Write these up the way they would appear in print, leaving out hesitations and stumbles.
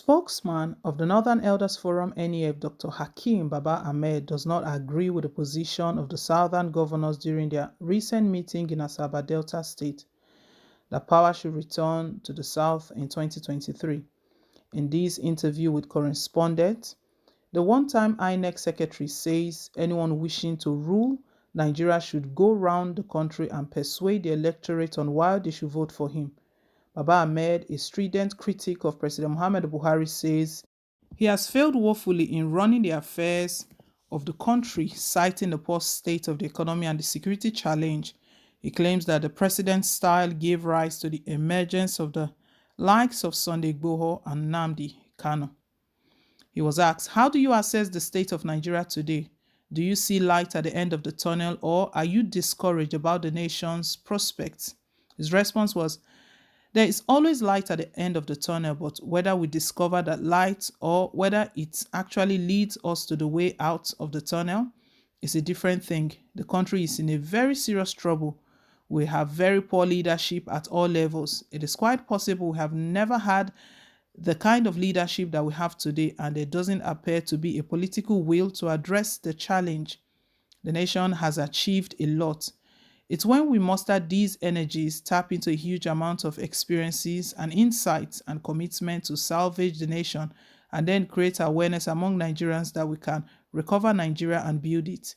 Spokesman of the Northern Elders Forum (NEF) Dr. Hakeem Baba Ahmed does not agree with the position of the Southern governors during their recent meeting in Asaba Delta State that power should return to the South in 2023. In this interview with correspondents, the one-time INEC secretary says anyone wishing to rule Nigeria should go round the country and persuade the electorate on why they should vote for him. Baba Ahmed, a strident critic of President Muhammadu Buhari, says he has failed woefully in running the affairs of the country, citing the poor state of the economy and the security challenge. He claims that the president's style gave rise to the emergence of the likes of Sunday Igboho and Nnamdi Kanu. He was asked, how do you assess the state of Nigeria today? Do you see light at the end of the tunnel, or are you discouraged about the nation's prospects? His response was, there is always light at the end of the tunnel, but whether we discover that light or whether it actually leads us to the way out of the tunnel is a different thing. The country is in a very serious trouble. We have very poor leadership at all levels. It is quite possible we have never had the kind of leadership that we have today, and there doesn't appear to be a political will to address the challenge. The nation has achieved a lot. It's when we muster these energies, tap into a huge amount of experiences and insights and commitment to salvage the nation, and then create awareness among Nigerians that we can recover Nigeria and build it.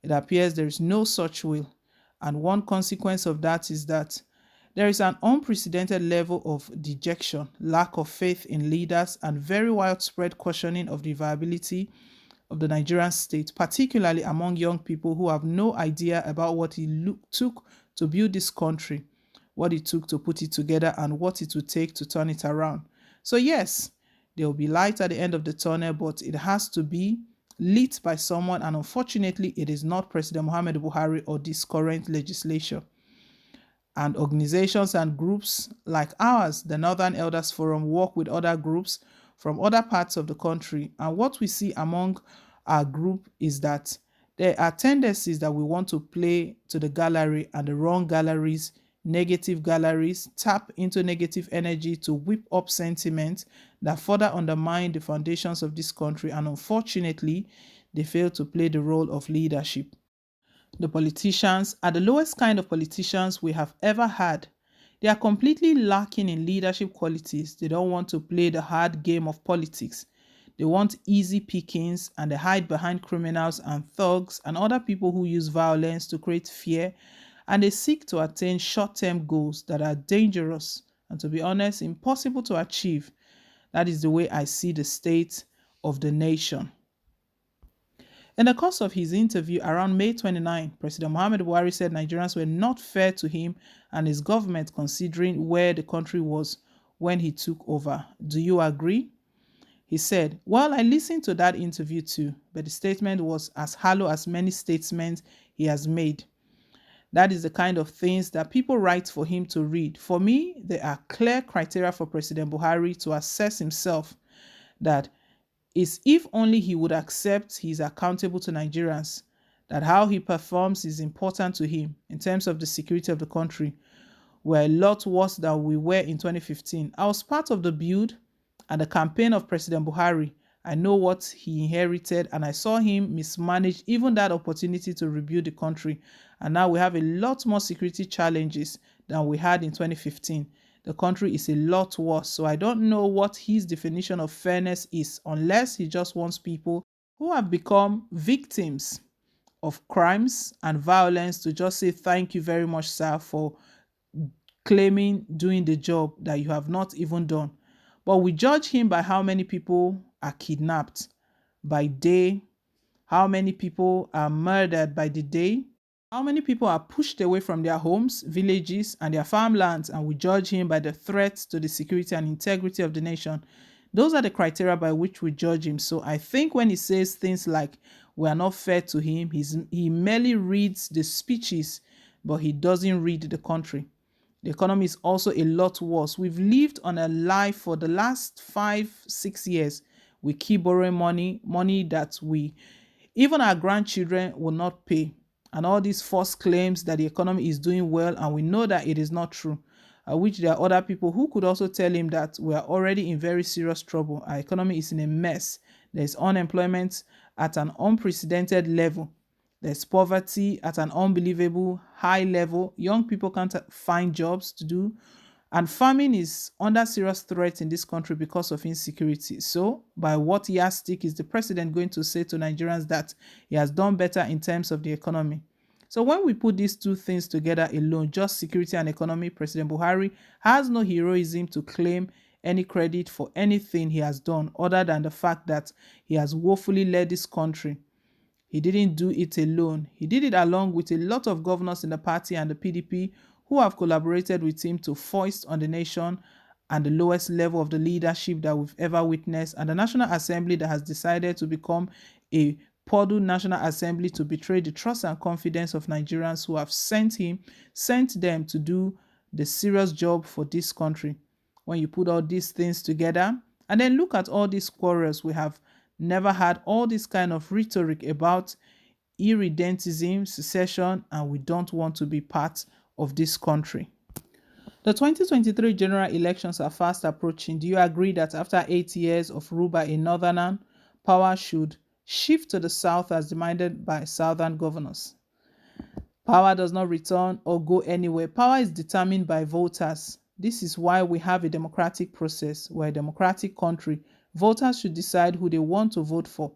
It appears there is no such will, and one consequence of that is that there is an unprecedented level of dejection, lack of faith in leaders, and very widespread questioning of the viability of the Nigerian state, particularly among young people who have no idea about what it took to build this country, what it took to put it together, and what it would take to turn it around. So yes, there will be light at the end of the tunnel, but it has to be lit by someone, and unfortunately, it is not President Muhammadu Buhari or this current legislature. And organizations and groups like ours, the Northern Elders Forum, work with other groups from other parts of the country. And what we see among our group is that there are tendencies that we want to play to the gallery, and the wrong galleries, negative galleries, tap into negative energy to whip up sentiment that further undermine the foundations of this country. And unfortunately, they fail to play the role of leadership. The politicians are the lowest kind of politicians we have ever had. They are completely lacking in leadership qualities. They don't want to play the hard game of politics. They want easy pickings, and they hide behind criminals and thugs and other people who use violence to create fear, and they seek to attain short-term goals that are dangerous and, to be honest, impossible to achieve. That is the way I see the state of the nation. In the course of his interview around May 29, President Muhammadu Buhari said Nigerians were not fair to him and his government considering where the country was when he took over. Do you agree? He said, well, I listened to that interview too, but the statement was as hollow as many statements he has made. That is the kind of things that people write for him to read. For me, there are clear criteria for President Buhari to assess himself, that is if only he would accept he is accountable to Nigerians, that how he performs is important to him in terms of the security of the country. We're a lot worse than we were in 2015. I was part of the build and the campaign of President Buhari. I know what he inherited, and I saw him mismanage even that opportunity to rebuild the country. And now we have a lot more security challenges than we had in 2015. The country is a lot worse. So I don't know what his definition of fairness is, unless he just wants people who have become victims of crimes and violence to just say, thank you very much, sir, for claiming doing the job that you have not even done. But we judge him by how many people are kidnapped by day, how many people are murdered by the day, how many people are pushed away from their homes, villages, and their farmlands, and we judge him by the threats to the security and integrity of the nation. Those are the criteria by which we judge him. So I think when he says things like we are not fair to him, he merely reads the speeches, but he doesn't read the country. The economy is also a lot worse. We've lived on a lie for the last 5-6 years. We keep borrowing money that even our grandchildren will not pay. And all these false claims that the economy is doing well, and we know that it is not true. which there are other people who could also tell him that we are already in very serious trouble. Our economy is in a mess. There's unemployment at an unprecedented level. There's poverty at an unbelievable high level. Young people can't find jobs to do. And farming is under serious threat in this country because of insecurity. So, by what yardstick is the president going to say to Nigerians that he has done better in terms of the economy? So, when we put these two things together alone, just security and economy, President Buhari has no heroism to claim any credit for anything he has done other than the fact that he has woefully led this country. He didn't do it alone. He did it along with a lot of governors in the party and the PDP who have collaborated with him to foist on the nation and the lowest level of the leadership that we've ever witnessed, and the National Assembly that has decided to become a Purdue National Assembly to betray the trust and confidence of Nigerians who have sent them to do the serious job for this country. When you put all these things together and then look at all these quarrels, we have never had all this kind of rhetoric about irredentism, secession, and we don't want to be part of this country. The 2023 general elections are fast approaching. Do you agree that after 8 years of rule by a northerner, power should shift to the south as demanded by southern governors? Power does not return or go anywhere. Power is determined by voters. This is why we have a democratic process. We're a democratic country. Voters should decide who they want to vote for.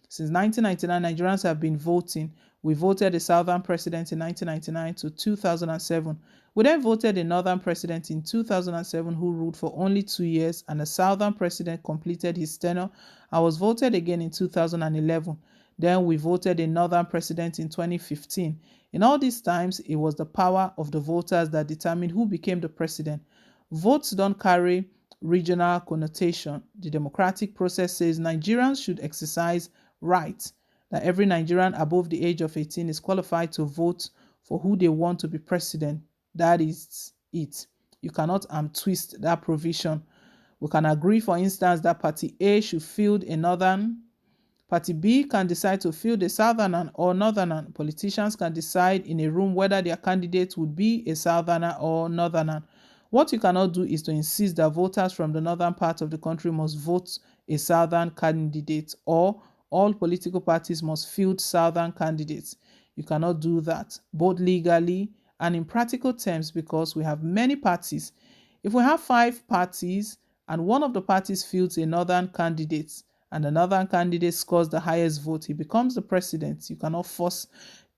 Since 1999, Nigerians have been voting. We voted a southern president in 1999 to 2007. We then voted a northern president in 2007 who ruled for only 2 years, and a southern president completed his tenure and was voted again in 2011. Then we voted a northern president in 2015. In all these times, it was the power of the voters that determined who became the president. Votes don't carry regional connotation. The democratic process says Nigerians should exercise rights, that every Nigerian above the age of 18 is qualified to vote for who they want to be president. That is it. You cannot twist that provision. We can agree, for instance, that Party A should field a northern, Party B can decide to field a southerner or northerner. Politicians can decide in a room whether their candidate would be a southerner or northerner. What you cannot do is to insist that voters from the northern part of the country must vote a southern candidate, or all political parties must field southern candidates. You cannot do that, both legally and in practical terms, because we have many parties. If we have 5 parties and one of the parties fields a northern candidate and the northern candidate scores the highest vote, he becomes the president. You cannot force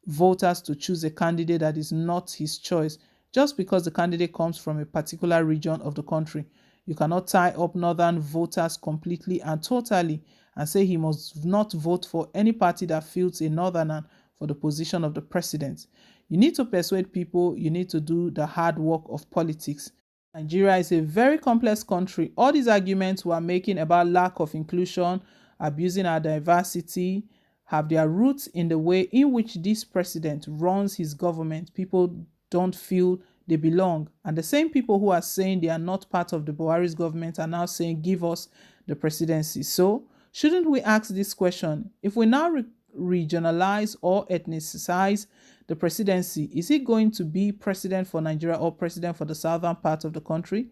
voters to choose a candidate that is not his choice just because the candidate comes from a particular region of the country. You cannot tie up northern voters completely and totally and say he must not vote for any party that fields a northerner for the position of the president. You need to persuade people. You need to do the hard work of politics. Nigeria is a very complex country. All these arguments we are making about lack of inclusion, abusing our diversity, have their roots in the way in which this president runs his government. People don't feel they belong. And the same people who are saying they are not part of the Buhari's government are now saying, give us the presidency. So, shouldn't we ask this question? If we now regionalize or ethnicize the presidency, is he going to be president for Nigeria or president for the southern part of the country?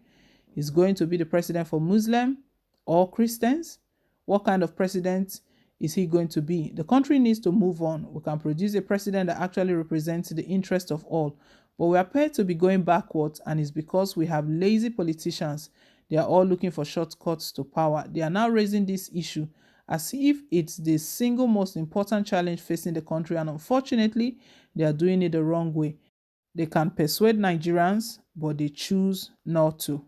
Is going to be the president for Muslim or Christians? What kind of president is he going to be? The country needs to move on. We can produce a president that actually represents the interest of all, but we appear to be going backwards, and it's because we have lazy politicians. They are all looking for shortcuts to power. They are now raising this issue as if it's the single most important challenge facing the country, and unfortunately, they are doing it the wrong way. They can persuade Nigerians, but they choose not to.